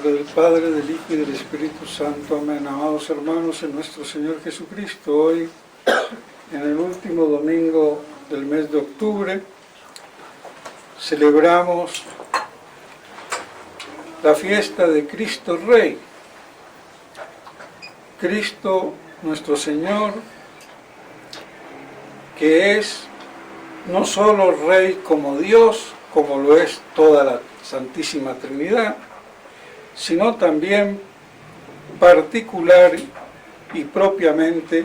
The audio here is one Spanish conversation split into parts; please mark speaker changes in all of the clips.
Speaker 1: nombre del Padre, del Hijo y del Espíritu Santo. Amén. Amados hermanos, en nuestro Señor Jesucristo, hoy, en el último domingo del mes de octubre, celebramos la fiesta de Cristo Rey. Cristo, nuestro Señor, que es no solo Rey como Dios, como lo es toda la Santísima Trinidad, sino también particular y propiamente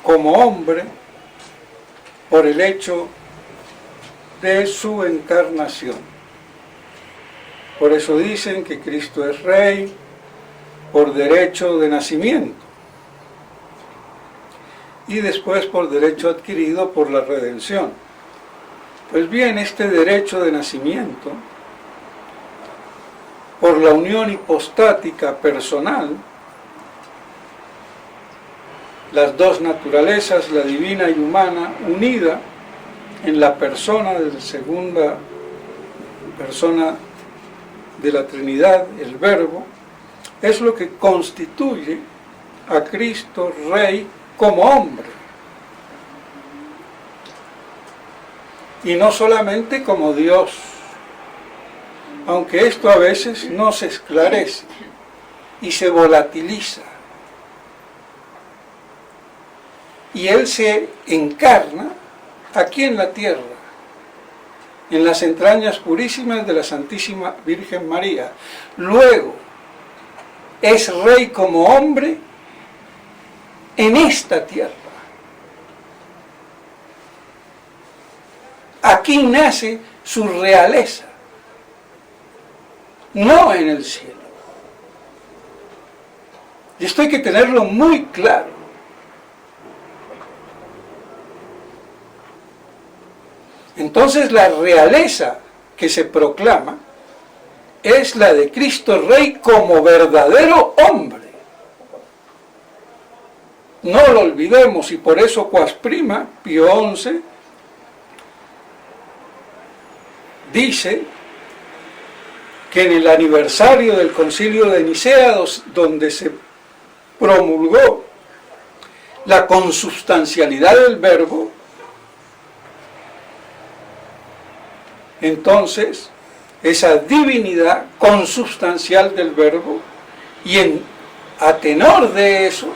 Speaker 1: como hombre por el hecho de su encarnación. Por eso dicen que Cristo es Rey por derecho de nacimiento y después por derecho adquirido por la redención. Pues bien, este derecho de nacimiento, por la unión hipostática personal, las dos naturalezas, la divina y humana, unida en la persona de la segunda persona de la Trinidad, el Verbo, es lo que constituye a Cristo Rey como hombre. Y no solamente como Dios, aunque esto a veces no se esclarece y se volatiliza. Y Él se encarna aquí en la tierra, en las entrañas purísimas de la Santísima Virgen María. Luego, es Rey como hombre en esta tierra. Aquí nace su realeza, no en el cielo. Y esto hay que tenerlo muy claro. Entonces la realeza que se proclama es la de Cristo Rey como verdadero hombre. No lo olvidemos, y por eso Quas Prima, Pío XI, dice que en el aniversario del Concilio de Nicea, donde se promulgó la consubstancialidad del Verbo, entonces esa divinidad consubstancial del Verbo, y a tenor de eso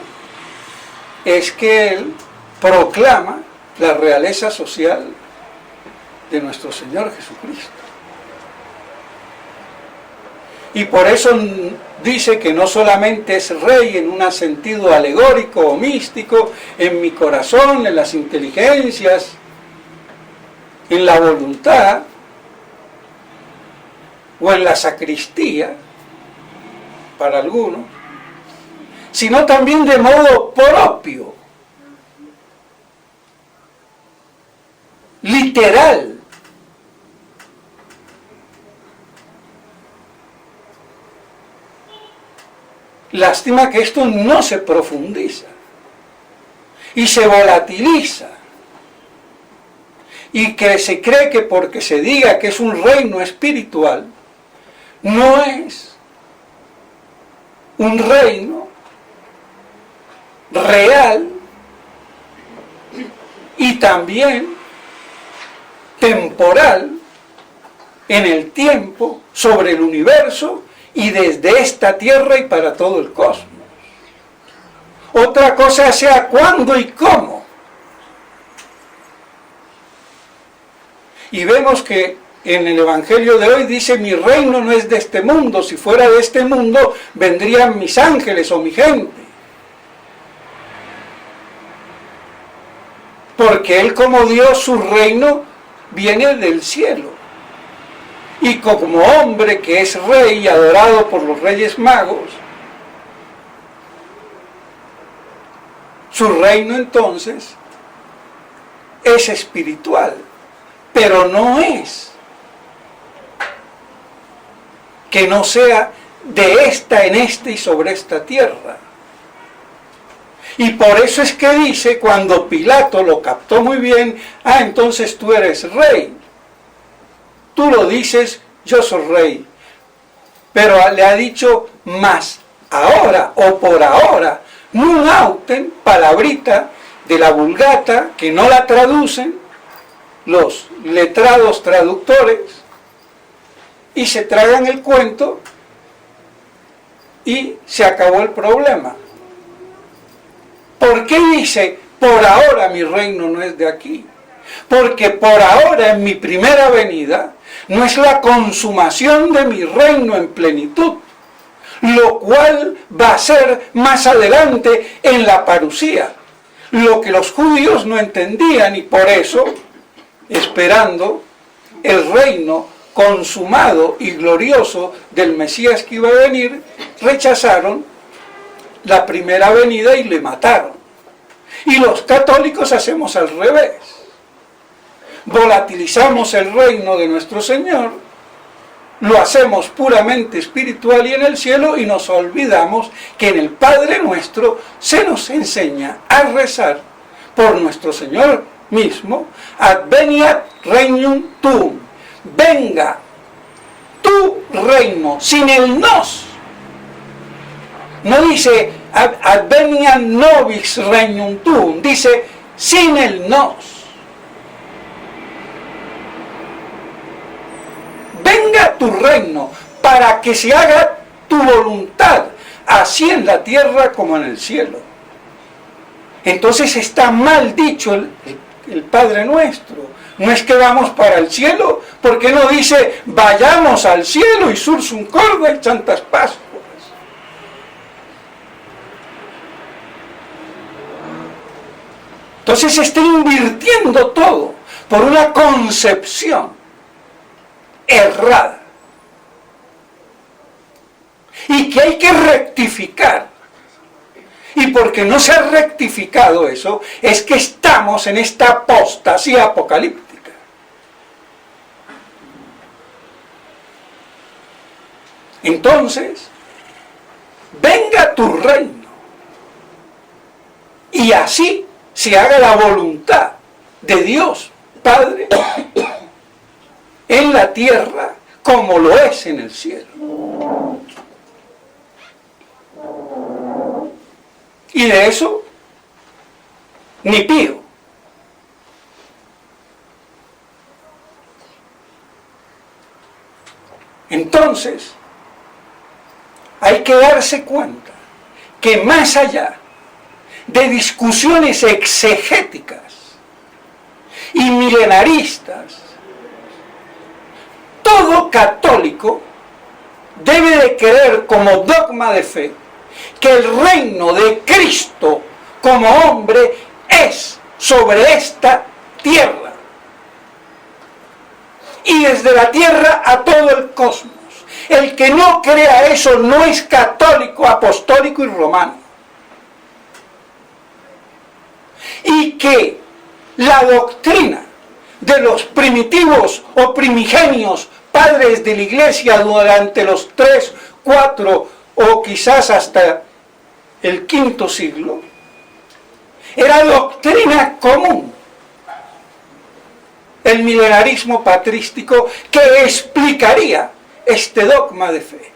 Speaker 1: es que él proclama la realeza social de nuestro Señor Jesucristo. Y por eso dice que no solamente es Rey en un sentido alegórico o místico, en mi corazón, en las inteligencias, en la voluntad, o en la sacristía, para algunos, sino también de modo propio, literal. Lástima que esto no se profundiza y se volatiliza, y que se cree que porque se diga que es un reino espiritual, no es un reino real y también temporal en el tiempo, sobre el universo y desde esta tierra y para todo el cosmos. Otra cosa sea cuándo y cómo. Y vemos que en el Evangelio de hoy dice: mi reino no es de este mundo, si fuera de este mundo vendrían mis ángeles o mi gente. Porque Él como Dios, su reino viene del cielo. Y como hombre que es Rey y adorado por los Reyes Magos, su reino entonces es espiritual, pero no es que no sea de esta en esta y sobre esta tierra. Y por eso es que dice, cuando Pilato lo captó muy bien: entonces tú eres Rey. Tú lo dices, yo soy Rey. pero le ha dicho más ahora o por ahora, nun auten, palabrita de la Vulgata, que no la traducen los letrados traductores, y se tragan el cuento y se acabó el problema. ¿Por qué dice, por ahora mi reino no es de aquí? Porque por ahora, en mi primera venida, no es la consumación de mi reino en plenitud, lo cual va a ser más adelante en la parusía, lo que los judíos no entendían, y por eso, esperando el reino consumado y glorioso del Mesías que iba a venir, rechazaron la primera venida y le mataron. Y los católicos hacemos al revés. Volatilizamos el reino de nuestro Señor, lo hacemos puramente espiritual y en el cielo, y nos olvidamos que en el Padre Nuestro se nos enseña a rezar por nuestro Señor mismo, adveniat regnum tuum, venga tu reino, sin el nos. No dice adveniat nobis regnum tuum, dice sin el nos. Venga tu reino, para que se haga tu voluntad, así en la tierra como en el cielo. Entonces está mal dicho el Padre Nuestro. No es que vamos para el cielo, porque no dice vayamos al cielo y sursum corda y santas Pascuas. Entonces se está invirtiendo todo por una concepción errada, y que hay que rectificar. Y porque no se ha rectificado eso, es que estamos en esta apostasía apocalíptica. Entonces, venga tu reino, y así se haga la voluntad de Dios Padre en la tierra como lo es en el cielo. Y de eso ni pío. Entonces, hay que darse cuenta que más allá de discusiones exegéticas y milenaristas, todo católico debe de creer como dogma de fe que el reino de Cristo como hombre es sobre esta tierra, y desde la tierra a todo el cosmos. El que no crea eso no es católico, apostólico y romano. Y que la doctrina de los primitivos o primigenios padres de la Iglesia durante los 3, 4 o quizás hasta el V siglo era doctrina común, el milenarismo patrístico, que explicaría este dogma de fe.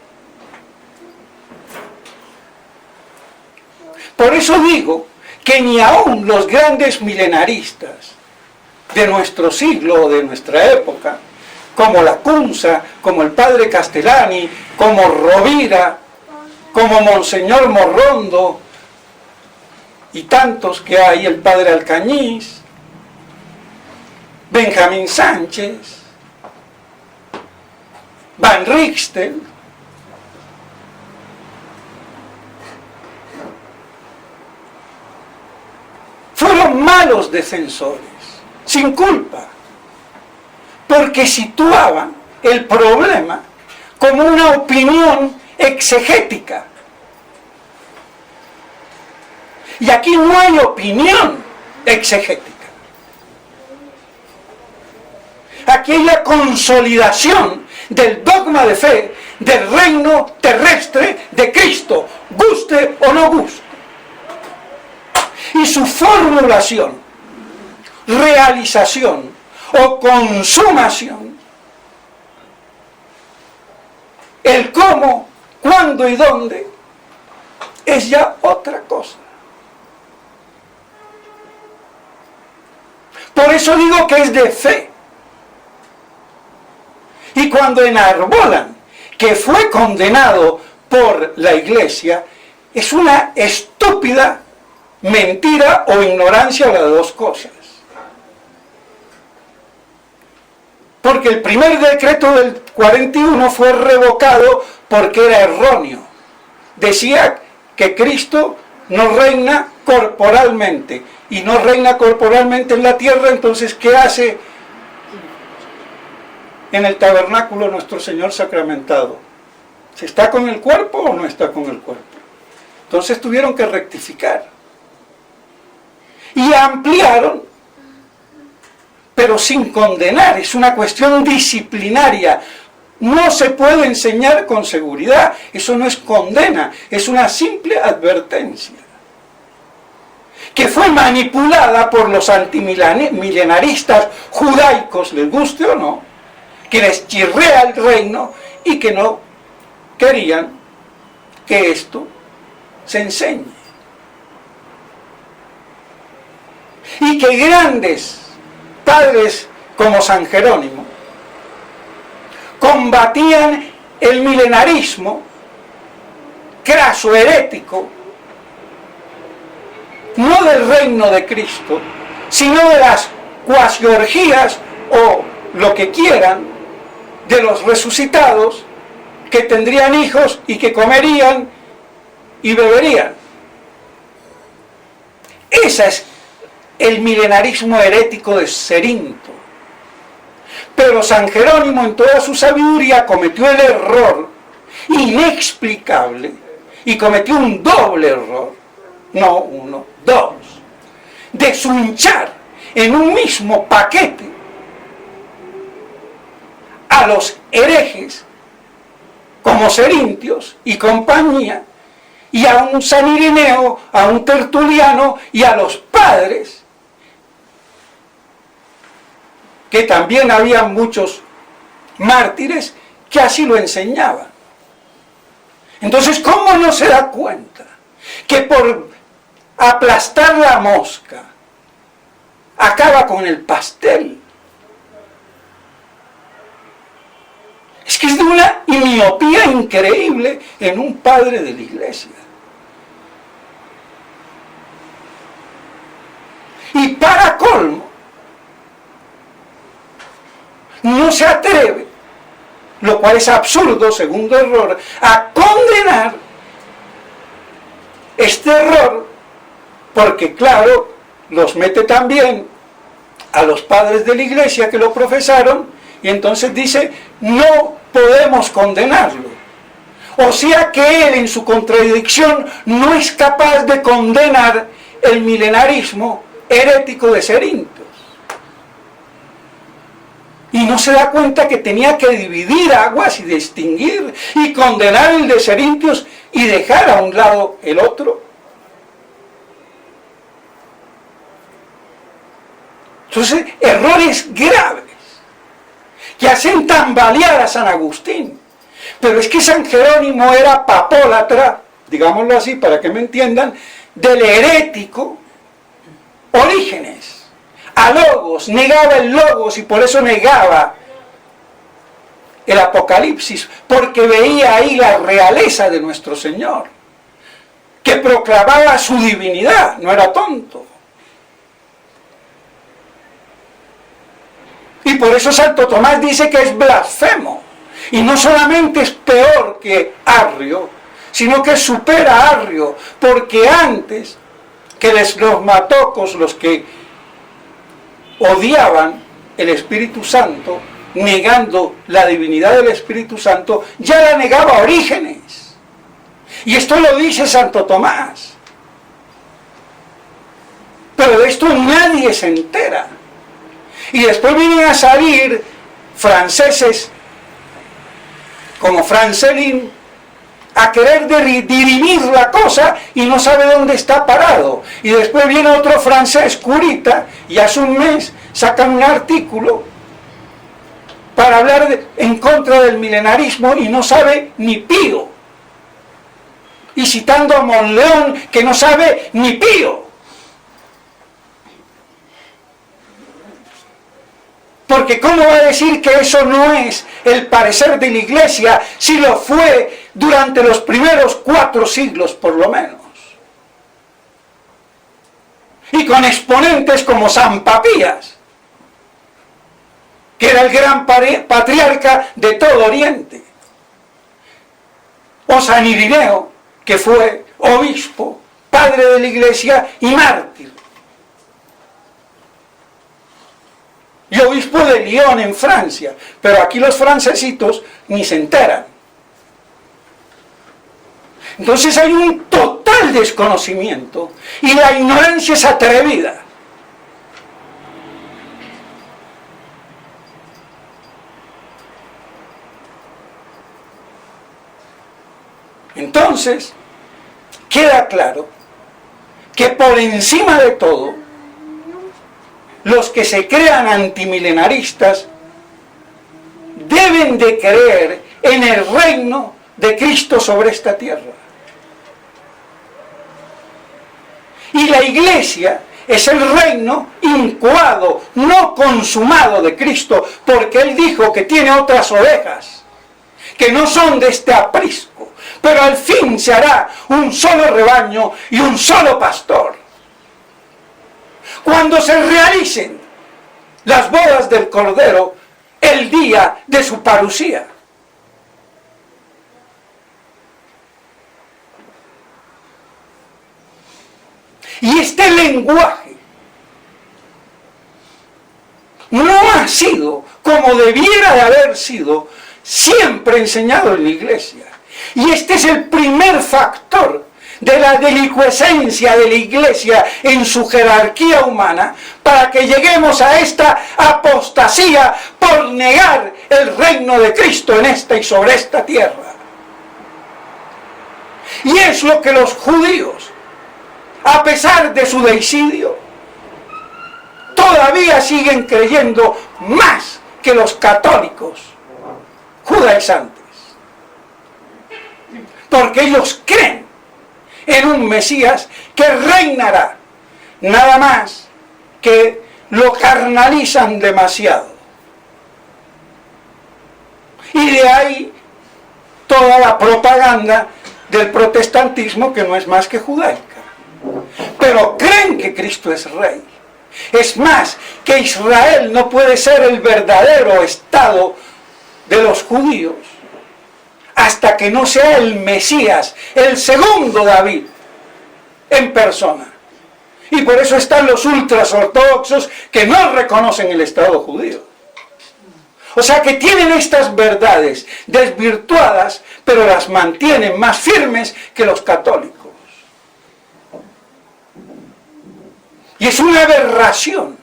Speaker 1: Por eso digo que ni aún los grandes milenaristas de nuestro siglo o de nuestra época, como Lacunza, como el padre Castellani, como Rovira, como Monseñor Morrondo y tantos que hay, el padre Alcañiz, Benjamín Sánchez, Van Rixtel, fueron malos defensores, sin culpa, porque situaban el problema como una opinión exegética. Y aquí no hay opinión exegética. Aquí hay la consolidación del dogma de fe del reino terrestre de Cristo, guste o no guste. Y su formulación, realización o consumación El cómo, cuándo y dónde es ya otra cosa. Por eso digo que es de fe. Y cuando enarbolan que fue condenado por la Iglesia, es una estúpida mentira o ignorancia de las dos cosas. Porque el primer decreto del 41 fue revocado porque era erróneo. Decía que Cristo no reina corporalmente, y no reina corporalmente en la tierra. Entonces, ¿qué hace en el tabernáculo nuestro Señor sacramentado? ¿Se está con el cuerpo o no está con el cuerpo? Entonces tuvieron que rectificar. Y ampliaron, pero sin condenar. Es una cuestión disciplinaria. No se puede enseñar con seguridad. Eso no es condena, es una simple advertencia, que fue manipulada por los antimilenaristas judaicos, les guste o no, que les chirrea el reino y que no querían que esto se enseñe. Y que grandes padres como San Jerónimo combatían el milenarismo craso, herético, no del reino de Cristo, sino de las cuasiorgías o lo que quieran de los resucitados, que tendrían hijos y que comerían y beberían. Ese es el milenarismo herético de Cerinto. Pero San Jerónimo, en toda su sabiduría, cometió el error inexplicable, y cometió un doble error, no uno, dos, de sunchar en un mismo paquete a los herejes como Cerintios y compañía, y a un San Ireneo, a un Tertuliano y a los padres, que también había muchos mártires que así lo enseñaban. Entonces, ¿cómo no se da cuenta que por aplastar la mosca acaba con el pastel? Es que es de una miopía increíble en un padre de la Iglesia. Y para colmo, no se atreve, lo cual es absurdo, segundo error, a condenar este error, porque claro, los mete también a los padres de la Iglesia que lo profesaron, y entonces dice, no podemos condenarlo. O sea que él, en su contradicción, no es capaz de condenar el milenarismo herético de Cerintios. Y no se da cuenta que tenía que dividir aguas y distinguir y condenar el de Cerintios y dejar a un lado el otro. Entonces, errores graves que hacen tambalear a San Agustín. Pero es que San Jerónimo era papólatra, digámoslo así para que me entiendan, del herético Orígenes. A Logos, negaba el Logos, y por eso negaba el Apocalipsis, porque veía ahí la realeza de nuestro Señor, que proclamaba su divinidad, no era tonto. Y por eso Santo Tomás dice que es blasfemo, y no solamente es peor que Arrio, sino que supera a Arrio, porque antes que los matocos, los que odiaban el Espíritu Santo, negando la divinidad del Espíritu Santo, ya la negaba Orígenes. Y esto lo dice Santo Tomás. Pero de esto nadie se entera. Y después vienen a salir franceses como Francelin a querer dirimir la cosa y no sabe dónde está parado. Y después viene otro francés, Curita, y hace un mes sacan un artículo para hablar en contra del milenarismo y no sabe ni pío. Y citando a Monleón, que no sabe ni pío. Porque ¿cómo va a decir que eso no es el parecer de la Iglesia si lo fue durante los primeros 4 siglos por lo menos? Y con exponentes como San Papías, que era el gran patriarca de todo Oriente, o San Irineo, que fue obispo, padre de la Iglesia y mártir, y obispo de Lyon en Francia, pero aquí los francesitos ni se enteran. Entonces hay un total desconocimiento y la ignorancia es atrevida. Entonces, queda claro que por encima de todo, los que se crean antimilenaristas deben de creer en el reino de Cristo sobre esta tierra. Y la Iglesia es el reino incoado, no consumado de Cristo, porque Él dijo que tiene otras ovejas, que no son de este aprisco, pero al fin se hará un solo rebaño y un solo pastor. Cuando se realicen las bodas del Cordero, el día de su parucía. Y este lenguaje no ha sido como debiera de haber sido siempre enseñado en la Iglesia. Y este es el primer factor de la delicuescencia de la Iglesia en su jerarquía humana, para que lleguemos a esta apostasía por negar el reino de Cristo en esta y sobre esta tierra. Y es lo que los judíos, a pesar de su deicidio, todavía siguen creyendo más que los católicos judaizantes. Porque ellos creen en un Mesías que reinará, nada más que lo carnalizan demasiado. Y de ahí toda la propaganda del protestantismo, que no es más que judaica. Pero creen que Cristo es rey. Es más, que Israel no puede ser el verdadero estado de los judíos hasta que no sea el Mesías, el segundo David, en persona. Y por eso están los ultras ortodoxos que no reconocen el Estado judío. O sea que tienen estas verdades desvirtuadas, pero las mantienen más firmes que los católicos. Y es una aberración.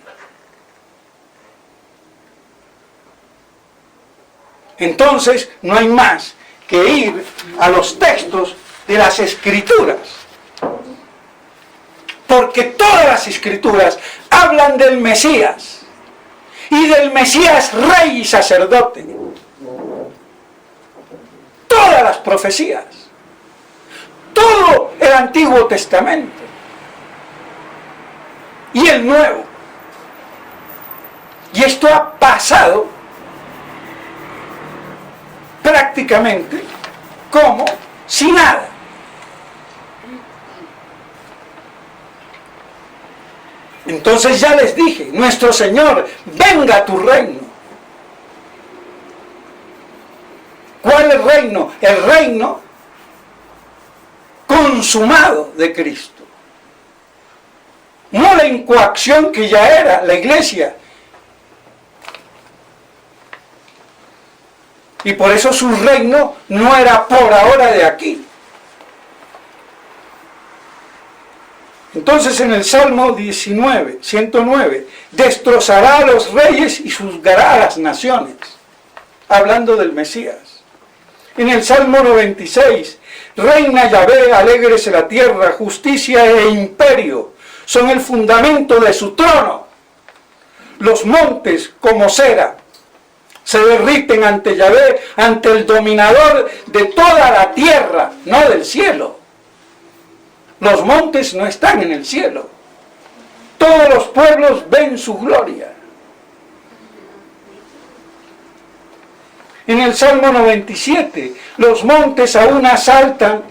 Speaker 1: Entonces no hay más que ir a los textos de las Escrituras. Porque todas las Escrituras hablan del Mesías. Y del Mesías rey y sacerdote. Todas las profecías. Todo el Antiguo Testamento. Y el Nuevo. Y esto ha pasado prácticamente como si nada. Entonces ya les dije, nuestro Señor, venga a tu reino. ¿Cuál es el reino? El reino consumado de Cristo. No la incoacción que ya era la Iglesia. Y por eso su reino no era por ahora de aquí. Entonces en el Salmo 109, destrozará a los reyes y juzgará a las naciones, hablando del Mesías. En el Salmo 96, reina Yahvé, alégrese la tierra, justicia e imperio son el fundamento de su trono, los montes como cera. se derriten ante Yahvé, ante el dominador de toda la tierra, no del cielo. Los montes no están en el cielo. Todos los pueblos ven su gloria. En el Salmo 97, los montes aún asalten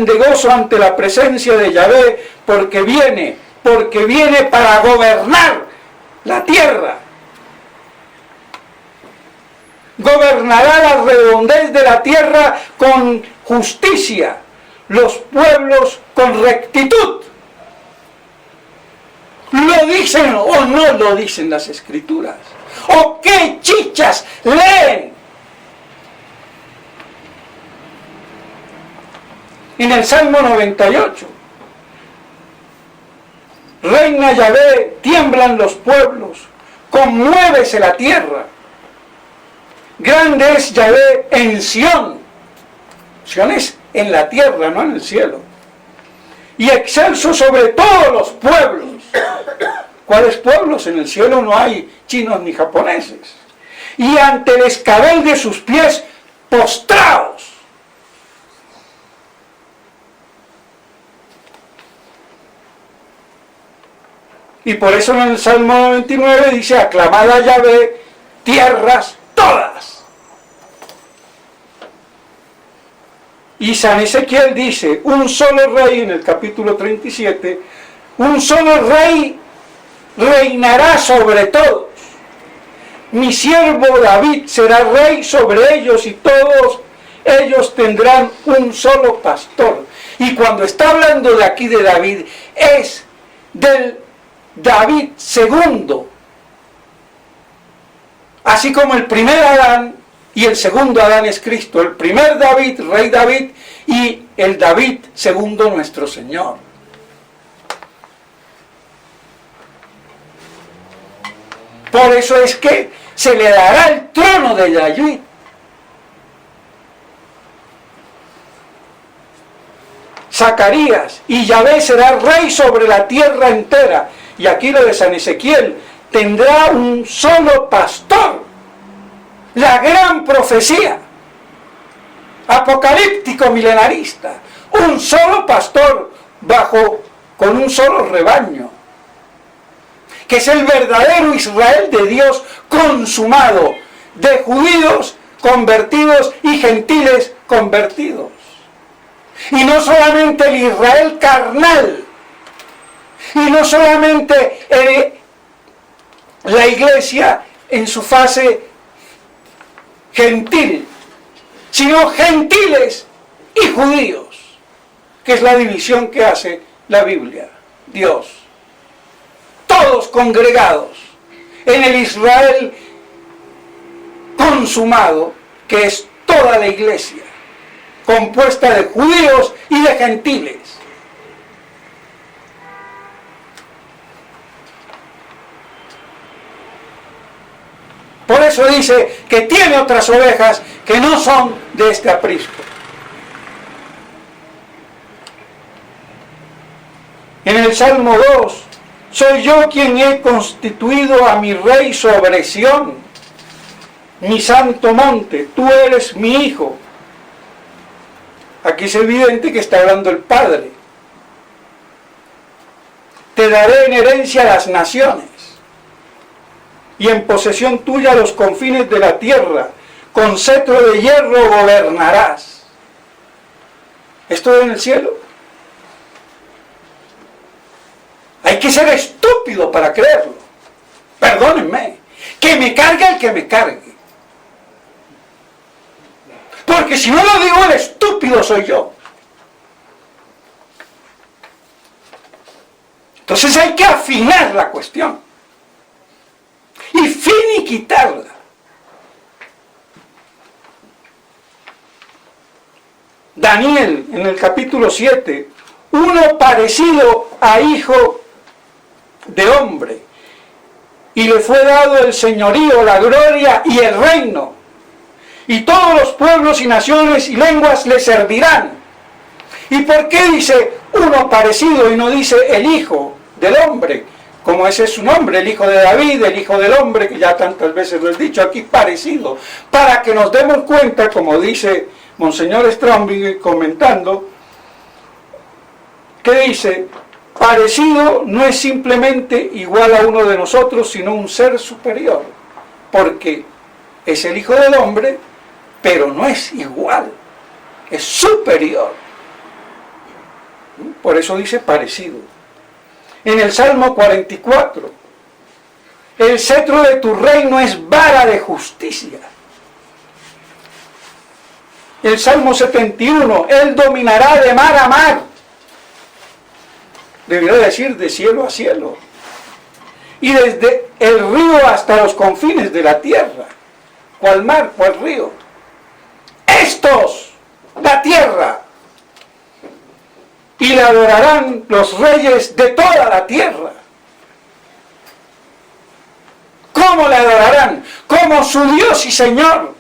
Speaker 1: de gozo ante la presencia de Yahvé, porque viene para gobernar la tierra. Gobernará la redondez de la tierra con justicia, los pueblos con rectitud. ¿Lo dicen o no lo dicen las Escrituras? ¿O qué chichas leen? En el Salmo 98, reina Yahvé, tiemblan los pueblos, conmuévese la tierra. Grande es Yahvé en Sión. Sión es en la tierra, no en el cielo. Y excelso sobre todos los pueblos. ¿Cuáles pueblos? En el cielo no hay chinos ni japoneses. Y ante el escabel de sus pies, postrados. Y por eso en el Salmo 99 dice, aclamad a Yahvé, tierras todas. Y San Ezequiel dice, un solo rey, en el capítulo 37, un solo rey reinará sobre todos. Mi siervo David será rey sobre ellos y todos ellos tendrán un solo pastor. Y cuando está hablando de aquí de David, es del David segundo. Así como el primer Adán y el segundo Adán es Cristo. El primer David, rey David, y el David segundo nuestro Señor. Por eso es que se le dará el trono de David. Zacarías, y Yahvé será rey sobre la tierra entera. Y aquí lo de San Ezequiel, tendrá un solo pastor. La gran profecía apocalíptico milenarista. Un solo pastor con un solo rebaño. Que es el verdadero Israel de Dios consumado, de judíos convertidos y gentiles convertidos. Y no solamente el Israel carnal, y no solamente la iglesia en su fase gentil, sino gentiles y judíos, que es la división que hace la Biblia, Dios. Todos congregados en el Israel consumado, que es toda la iglesia, compuesta de judíos y de gentiles. Por eso dice que tiene otras ovejas que no son de este aprisco. En el Salmo 2, soy yo quien he constituido a mi rey sobre Sión, mi santo monte, tú eres mi hijo. Aquí es evidente que está hablando el Padre. Te daré en herencia las naciones, y en posesión tuya los confines de la tierra, con cetro de hierro gobernarás. ¿Esto es en el cielo? Hay que ser estúpido para creerlo. Perdónenme. Que me cargue el que me cargue. Porque si no lo digo, el estúpido soy yo. Entonces hay que afinar la cuestión. Y finiquitarla. Daniel, en el capítulo 7, uno parecido a hijo de hombre, y le fue dado el señorío, la gloria y el reino, y todos los pueblos y naciones y lenguas le servirán. ¿Y por qué dice uno parecido y no dice el hijo del hombre? como ese es su nombre, el Hijo de David, el Hijo del Hombre, que ya tantas veces lo he dicho, aquí parecido, para que nos demos cuenta, como dice Monseñor Straubinger comentando, que dice, parecido no es simplemente igual a uno de nosotros, sino un ser superior, porque es el Hijo del Hombre, pero no es igual, es superior. Por eso dice parecido. En el Salmo 44, el cetro de tu reino es vara de justicia. El Salmo 71, Él dominará de mar a mar. Debería decir de cielo a cielo. Y desde el río hasta los confines de la tierra. ¿Cuál mar? ¿Cuál río? Estos, la tierra. Y le adorarán los reyes de toda la tierra. ¿Cómo le adorarán? Como su Dios y Señor.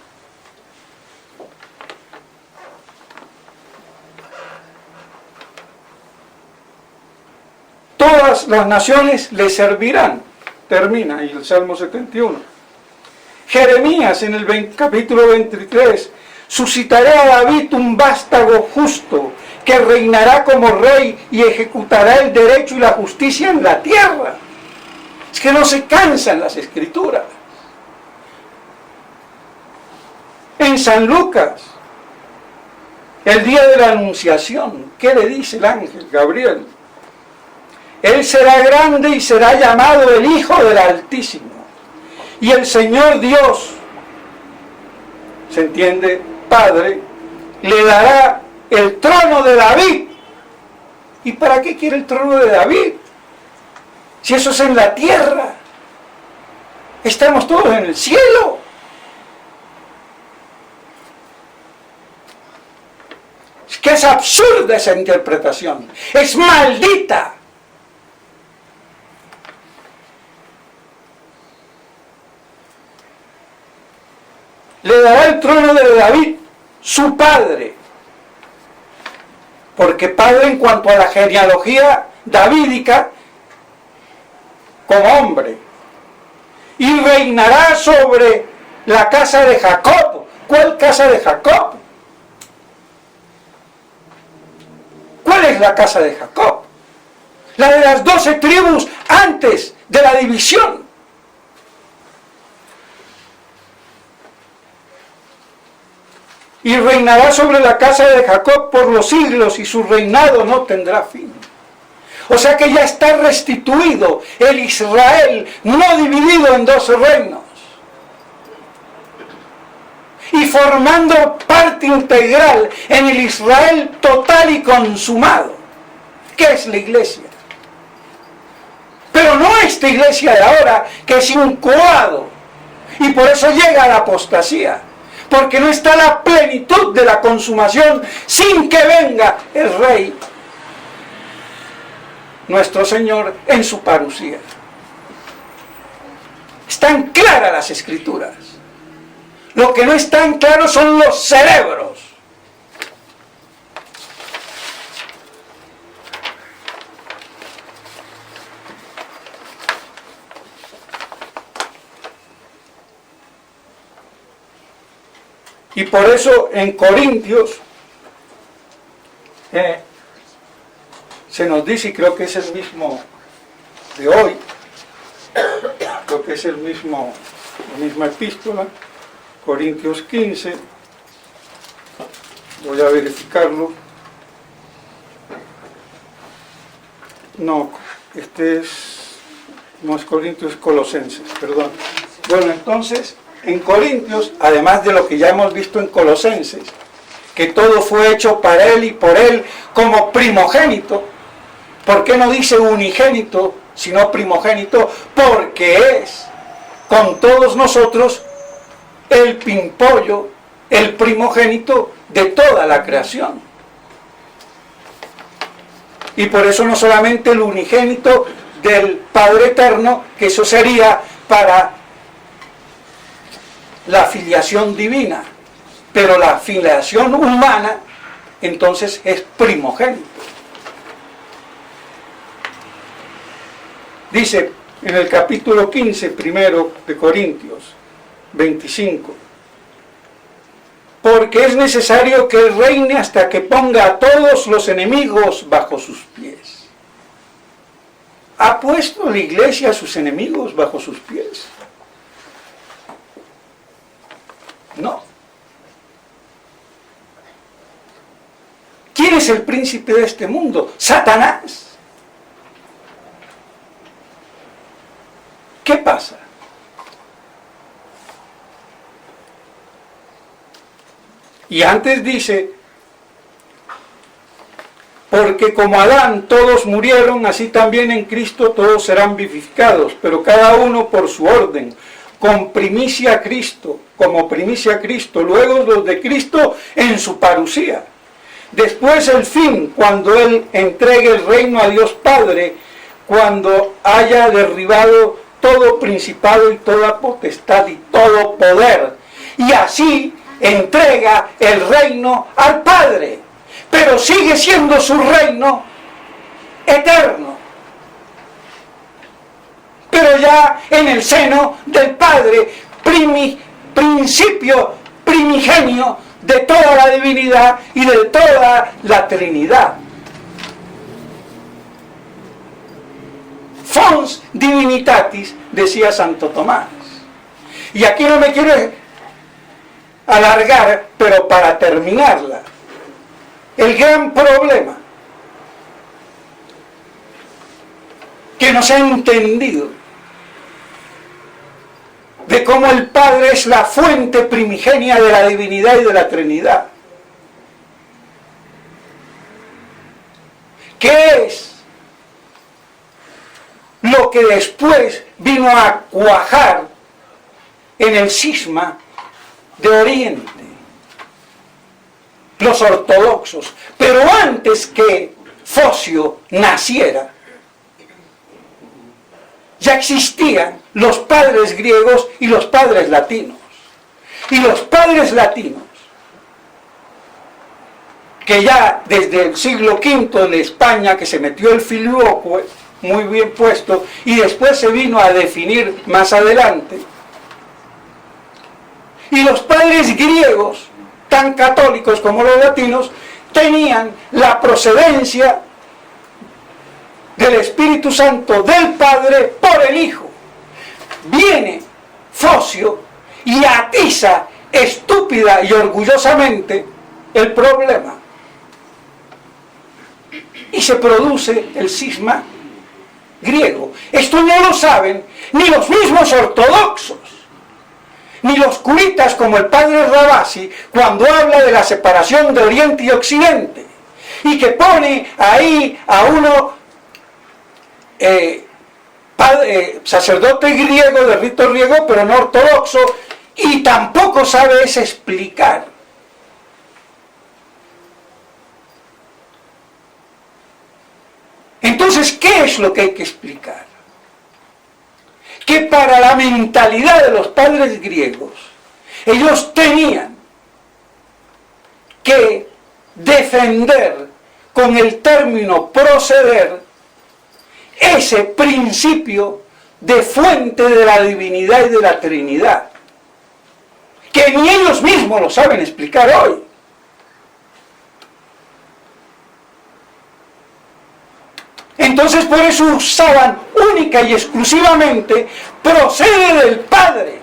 Speaker 1: Todas las naciones le servirán. Termina ahí el Salmo 71. Jeremías en el capítulo 23. Suscitaré a David un vástago justo, que reinará como rey y ejecutará el derecho y la justicia en la tierra. Es que no se cansan las Escrituras. En San Lucas, el día de la Anunciación, ¿qué le dice el ángel Gabriel? Él será grande y será llamado el Hijo del Altísimo. Y el Señor Dios, ¿se entiende? Padre, le dará el trono de David. ¿Y para qué quiere el trono de David? Si eso es en la tierra. Estamos todos en el cielo. Es que es absurda esa interpretación. Es maldita. Le dará el trono de David, su padre. Porque padre en cuanto a la genealogía davídica, como hombre. Y reinará sobre la casa de Jacob. ¿Cuál casa de Jacob? ¿Cuál es la casa de Jacob? La de las 12 tribus antes de la división. Y reinará sobre la casa de Jacob por los siglos, y su reinado no tendrá fin. O sea que ya está restituido el Israel, no dividido en 12 reinos. Y formando parte integral en el Israel total y consumado, que es la iglesia. Pero no esta iglesia de ahora, que es incoado, y por eso llega a la apostasía. Porque no está la plenitud de la consumación sin que venga el Rey, nuestro Señor, en su parusía. Están claras las Escrituras. Lo que no están claros son los cerebros. Y por eso en Corintios se nos dice, y creo que es el mismo de hoy, creo que es la misma epístola, Corintios 15, voy a verificarlo. No, no es Corintios, es Colosenses, perdón. Bueno, entonces, en Corintios, además de lo que ya hemos visto en Colosenses, que todo fue hecho para Él y por Él como primogénito. ¿Por qué no dice unigénito, sino primogénito? Porque es, con todos nosotros, el pimpollo, el primogénito de toda la creación. Y por eso no solamente el unigénito del Padre Eterno, que eso sería para la filiación divina, pero la filiación humana entonces es primogénito. Dice, en el capítulo 15, primero de Corintios 25. Porque es necesario que Él reine hasta que ponga a todos los enemigos bajo sus pies. ¿Ha puesto la iglesia a sus enemigos bajo sus pies? No. ¿Quién es el príncipe de este mundo? Satanás. ¿Qué pasa? Y antes dice, porque como Adán todos murieron, así también en Cristo todos serán vivificados, pero cada uno por su orden, con primicia a Cristo, como primicia a Cristo, luego los de Cristo en su parucía. Después el fin, cuando Él entregue el reino a Dios Padre, cuando haya derribado todo principado y toda potestad y todo poder, y así entrega el reino al Padre, pero sigue siendo su reino eterno, pero ya en el seno del Padre, principio primigenio de toda la divinidad y de toda la Trinidad. Fons divinitatis, decía Santo Tomás. Y aquí no me quiero alargar, pero para terminarla, el gran problema que no se ha entendido de cómo el Padre es la fuente primigenia de la divinidad y de la Trinidad. ¿Qué es lo que después vino a cuajar en el cisma de Oriente? Los ortodoxos. Pero antes que Focio naciera, ya existían los padres griegos y los padres latinos. Y los padres latinos, que ya desde el siglo V en España, que se metió el filioque muy bien puesto, y después se vino a definir más adelante, y los padres griegos, tan católicos como los latinos, tenían la procedencia del Espíritu Santo del Padre por el Hijo. Viene Focio y atiza estúpida y orgullosamente el problema. Y se produce el cisma griego. Esto no lo saben ni los mismos ortodoxos, ni los curitas como el padre Rabasi, cuando habla de la separación de Oriente y Occidente, y que pone ahí a uno sacerdote griego, de rito griego, pero no ortodoxo, y tampoco sabe explicar. Entonces, ¿qué es lo que hay que explicar? Que para la mentalidad de los padres griegos, ellos tenían que defender con el término proceder ese principio de fuente de la divinidad y de la Trinidad, que ni ellos mismos lo saben explicar hoy. Entonces por eso usaban única y exclusivamente procede del Padre,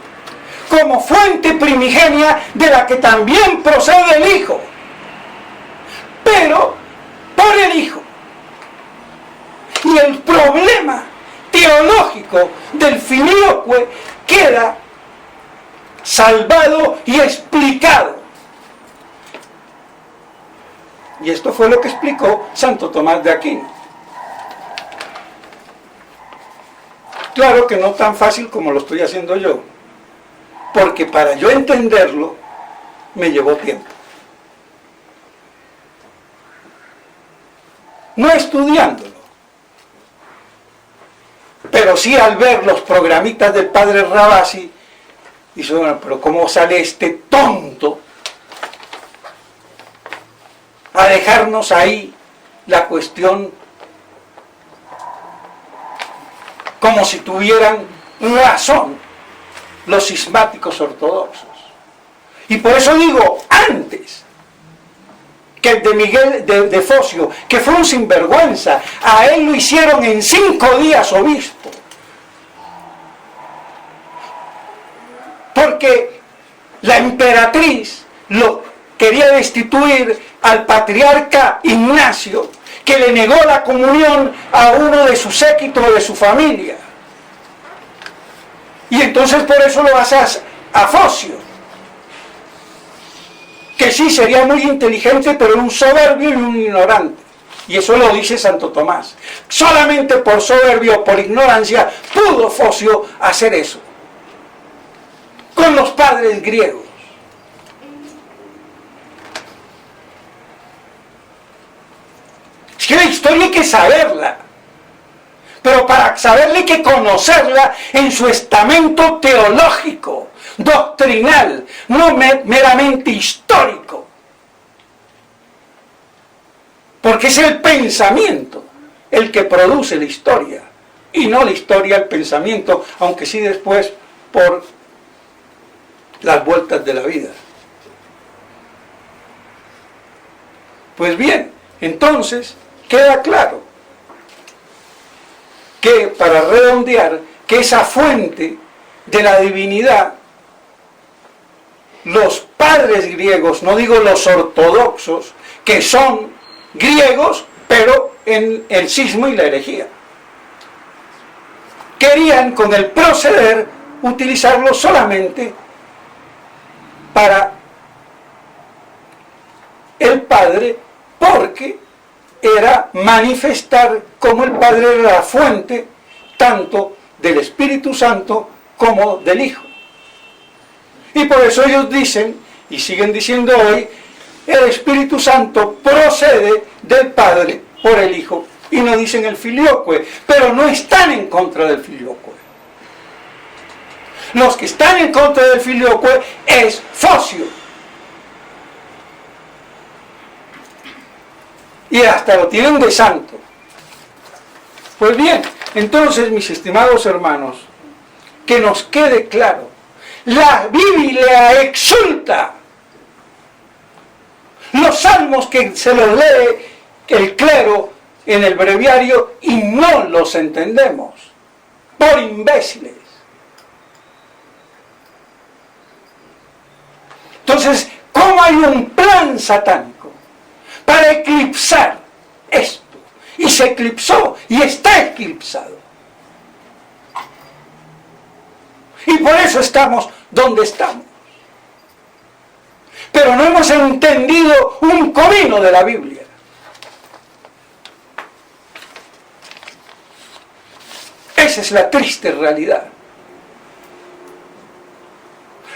Speaker 1: como fuente primigenia de la que también procede el Hijo, pero por el Hijo. Y el problema teológico del filioque queda salvado y explicado. Y esto fue lo que explicó Santo Tomás de Aquino. Claro que no tan fácil como lo estoy haciendo yo, porque para yo entenderlo me llevó tiempo. No estudiándolo, pero sí al ver los programitas del padre Rabasi, dice, bueno, pero ¿cómo sale este tonto a dejarnos ahí la cuestión como si tuvieran razón los cismáticos ortodoxos. Y por eso digo, antes que el de Miguel de Focio, que fue un sinvergüenza, a él lo hicieron en 5 días obispo. Porque la emperatriz lo quería destituir al patriarca Ignacio, que le negó la comunión a uno de sus séquitos, de su familia. Y entonces por eso lo hace a Focio, que sí sería muy inteligente, pero un soberbio y un ignorante. Y eso lo dice Santo Tomás. Solamente por soberbio, por ignorancia, pudo Focio hacer eso con los padres griegos. Es que la historia hay que saberla, pero para saberla hay que conocerla en su estamento teológico, doctrinal, no meramente histórico. Porque es el pensamiento el que produce la historia, y no la historia el pensamiento, aunque sí después por las vueltas de la vida. Pues bien, entonces queda claro que, para redondear, que esa fuente de la divinidad, los padres griegos, no digo los ortodoxos, que son griegos, pero en el cisma y la herejía, querían con el proceder utilizarlo solamente para el Padre, porque era manifestar cómo el Padre era la fuente tanto del Espíritu Santo como del Hijo. Y por eso ellos dicen, y siguen diciendo hoy, el Espíritu Santo procede del Padre por el Hijo, y no dicen el filioque, pero no están en contra del filioque. Los que están en contra del filioque es Focio. Y hasta lo tienen de santo. Pues bien, entonces, mis estimados hermanos, que nos quede claro, la Biblia exulta los salmos que se los lee el clero en el breviario y no los entendemos, por imbéciles. Entonces, ¿cómo hay un plan satánico para eclipsar esto? Y se eclipsó y está eclipsado. Y por eso estamos donde estamos. Pero no hemos entendido un comino de la Biblia. Esa es la triste realidad.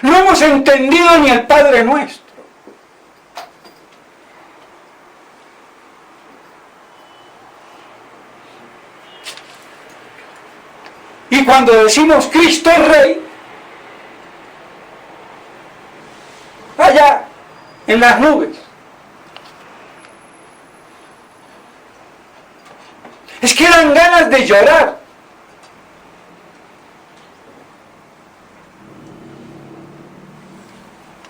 Speaker 1: No hemos entendido ni el Padre Nuestro. Y cuando decimos Cristo es Rey, allá en las nubes, es que dan ganas de llorar.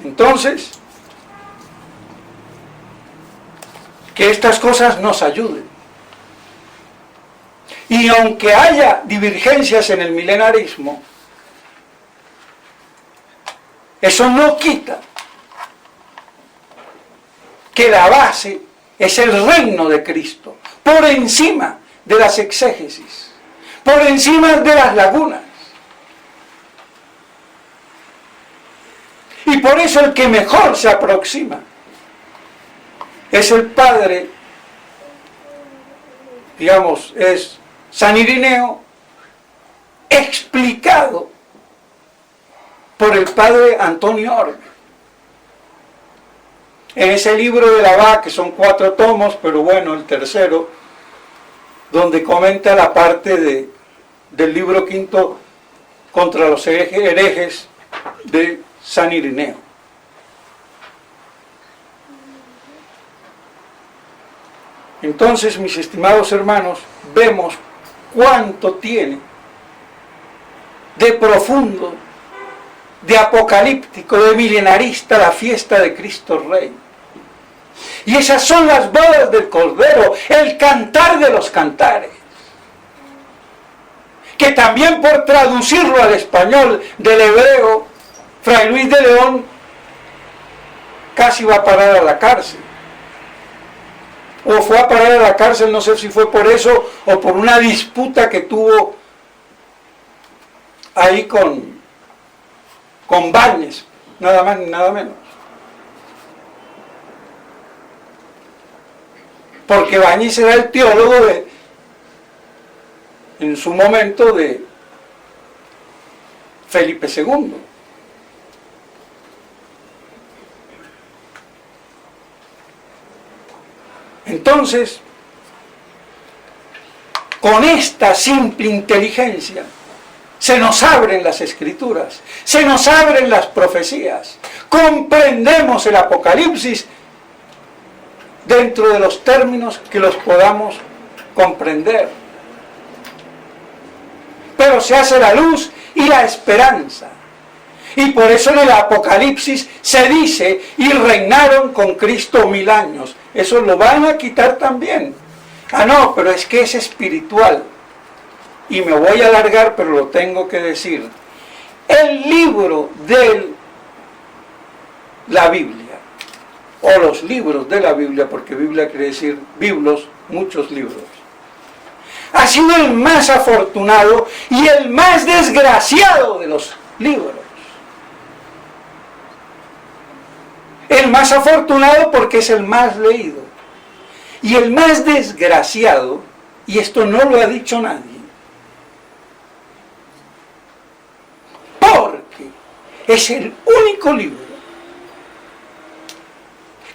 Speaker 1: Entonces, que estas cosas nos ayuden. Y aunque haya divergencias en el milenarismo, eso no quita que la base es el reino de Cristo, por encima de las exégesis, por encima de las lagunas. Y por eso el que mejor se aproxima es el Padre, digamos, es San Irineo, explicado por el Padre Antonio Orbe. En ese libro de la Abad, que son 4 tomos, pero bueno, el tercero, donde comenta la parte del libro quinto contra los herejes de San Irineo. Entonces, mis estimados hermanos, vemos cuánto tiene de profundo, de apocalíptico, de milenarista, la fiesta de Cristo Rey. Y esas son las bodas del Cordero, el cantar de los cantares, que también, por traducirlo al español del hebreo, Fray Luis de León casi va a parar a la cárcel. O fue a parar a la cárcel, no sé si fue por eso o por una disputa que tuvo ahí con Báñez, nada más ni nada menos. Porque Báñez era el teólogo en su momento de Felipe II. Entonces, con esta simple inteligencia, se nos abren las escrituras, se nos abren las profecías, comprendemos el Apocalipsis dentro de los términos que los podamos comprender. Pero se hace la luz y la esperanza. Y por eso en el Apocalipsis se dice, y reinaron con Cristo 1000 años. Eso lo van a quitar también. Ah, no, pero es que es espiritual. Y me voy a alargar, pero lo tengo que decir. El libro de la Biblia, o los libros de la Biblia, porque Biblia quiere decir biblos, muchos libros, ha sido el más afortunado y el más desgraciado de los libros. El más afortunado porque es el más leído. Y el más desgraciado, y esto no lo ha dicho nadie, porque es el único libro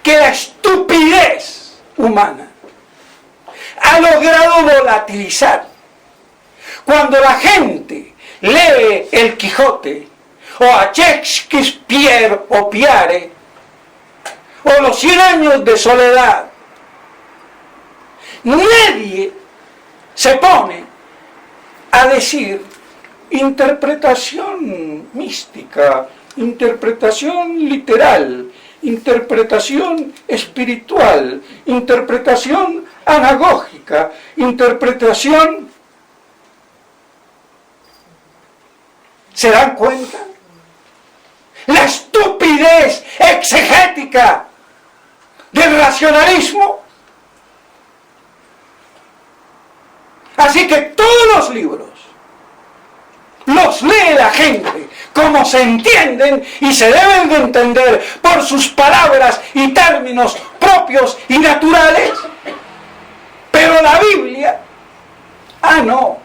Speaker 1: que la estupidez humana ha logrado volatilizar. Cuando la gente lee El Quijote, o a Shakespeare o Piare, o los 100 años de soledad, nadie se pone a decir interpretación mística, interpretación literal, interpretación espiritual, interpretación anagógica, interpretación... ¿Se dan cuenta? La estupidez exegética del racionalismo. Así que todos los libros los lee la gente como se entienden y se deben de entender por sus palabras y términos propios y naturales. Pero la Biblia, no,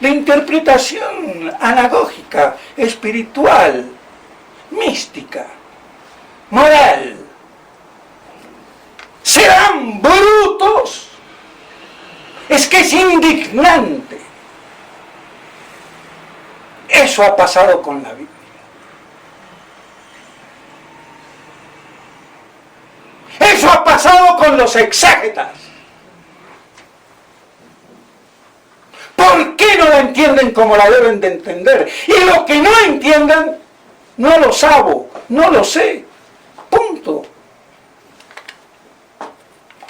Speaker 1: la interpretación anagógica, espiritual, mística, moral, serán brutos. Es que es indignante. Eso ha pasado con la Biblia. Eso ha pasado con los exégetas. ¿Por qué no la entienden como la deben de entender? Y lo que no entiendan, no lo sabo, no lo sé. Punto.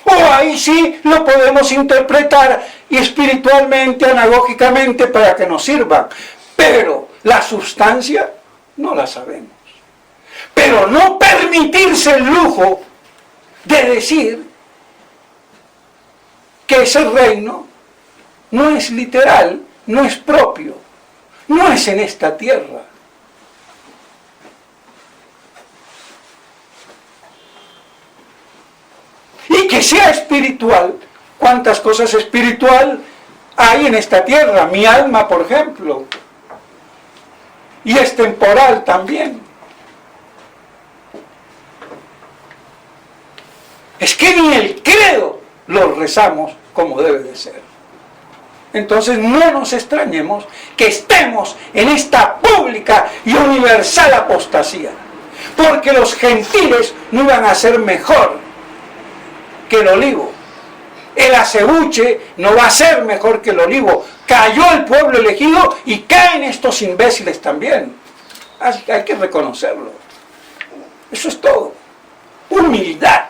Speaker 1: O ahí sí lo podemos interpretar y espiritualmente, anagógicamente, para que nos sirvan. Pero la sustancia no la sabemos. Pero no permitirse el lujo de decir que ese reino no es literal, no es propio, no es en esta tierra. Y que sea espiritual. ¿Cuántas cosas espiritual hay en esta tierra? Mi alma, por ejemplo. Y es temporal también. Es que ni el credo lo rezamos como debe de ser. Entonces no nos extrañemos que estemos en esta pública y universal apostasía. Porque los gentiles no iban a ser mejor que el olivo. El acebuche no va a ser mejor que el olivo. Cayó el pueblo elegido y caen estos imbéciles también. Así que hay que reconocerlo. Eso es todo. Humildad.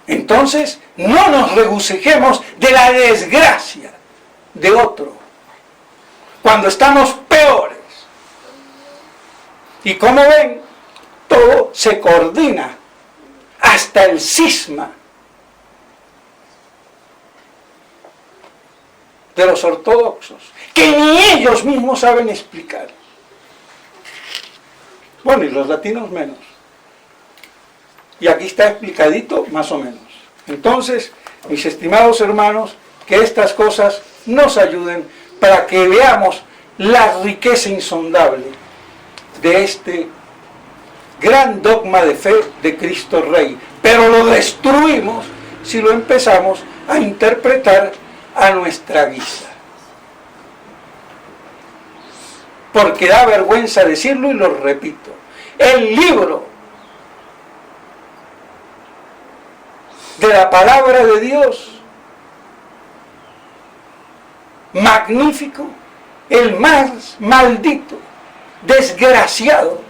Speaker 1: Entonces, no nos regocijemos de la desgracia de otro, cuando estamos peores. Y como ven, todo se coordina, hasta el cisma de los ortodoxos, que ni ellos mismos saben explicar. Bueno, y los latinos menos. Y aquí está explicadito más o menos. Entonces, mis estimados hermanos, que estas cosas nos ayuden para que veamos la riqueza insondable de este gran dogma de fe de Cristo Rey. Pero lo destruimos si lo empezamos a interpretar a nuestra guisa. Porque da vergüenza decirlo y lo repito. El libro de la palabra de Dios, magnífico, el más maldito, desgraciado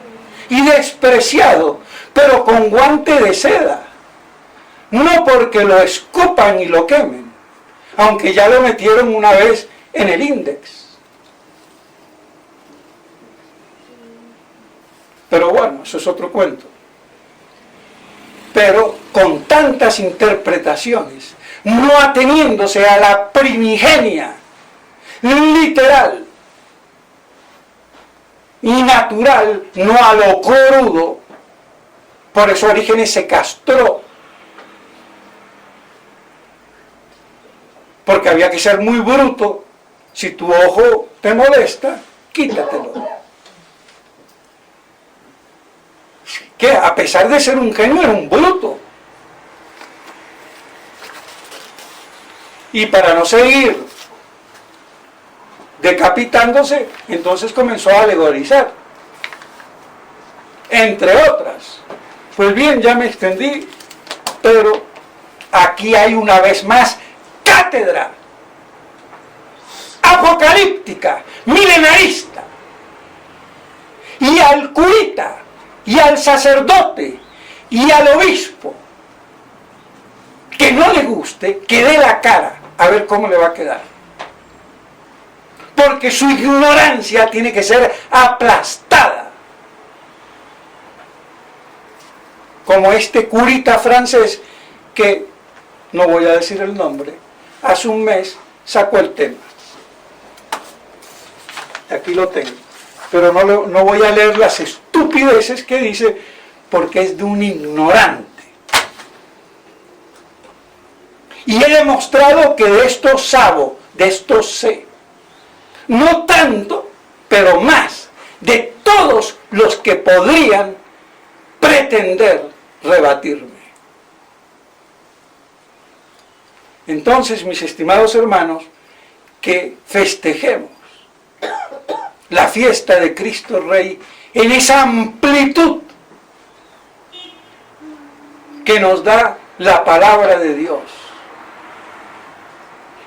Speaker 1: y despreciado, pero con guante de seda, no porque lo escupan y lo quemen, aunque ya lo metieron una vez en el índex. Pero bueno, eso es otro cuento. Pero con tantas interpretaciones, no ateniéndose a la primigenia, literal y natural, no a lo crudo. Por eso Orígenes se castró, porque había que ser muy bruto. Si tu ojo te molesta, quítatelo. Que a pesar de ser un genio, era un bruto. Y para no seguir decapitándose, entonces comenzó a alegorizar, entre otras. Pues bien, ya me extendí, pero aquí hay una vez más cátedra apocalíptica, milenarista, y al curita, y al sacerdote, y al obispo, que no le guste, que dé la cara, a ver cómo le va a quedar. Porque su ignorancia tiene que ser aplastada. Como este curita francés, que, no voy a decir el nombre, hace un mes sacó el tema. Aquí lo tengo. Pero no voy a leer las estupideces que dice, porque es de un ignorante. Y he demostrado que de esto sabo, de esto sé. No tanto, pero más, de todos los que podrían pretender rebatirme. Entonces, mis estimados hermanos, que festejemos la fiesta de Cristo Rey en esa amplitud que nos da la palabra de Dios.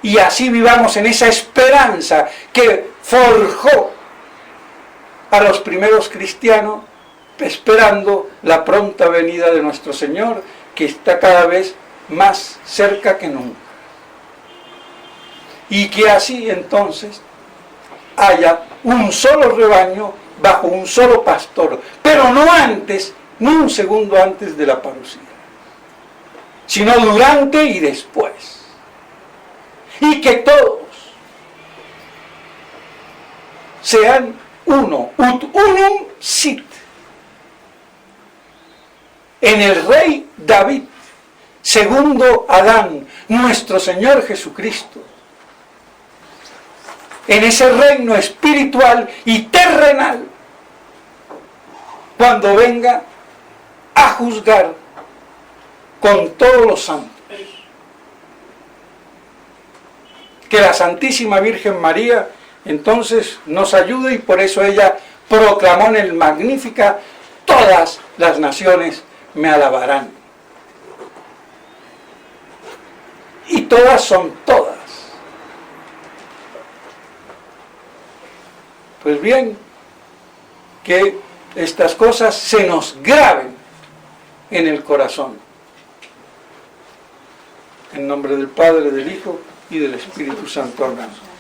Speaker 1: Y así vivamos en esa esperanza que forjó a los primeros cristianos, esperando la pronta venida de nuestro Señor, que está cada vez más cerca que nunca. Y que así entonces haya un solo rebaño bajo un solo pastor, pero no antes, ni un segundo antes de la parucía, sino durante y después. Y que todos sean uno, ut unum sit, en el rey David, segundo Adán, nuestro Señor Jesucristo, en ese reino espiritual y terrenal, cuando venga a juzgar con todos los santos. Que la Santísima Virgen María entonces nos ayude, y por eso ella proclamó en el Magnífica: todas las naciones me alabarán. Y todas son todas. Pues bien, que estas cosas se nos graben en el corazón. En nombre del Padre, del Hijo y del Espíritu Santo. Amén.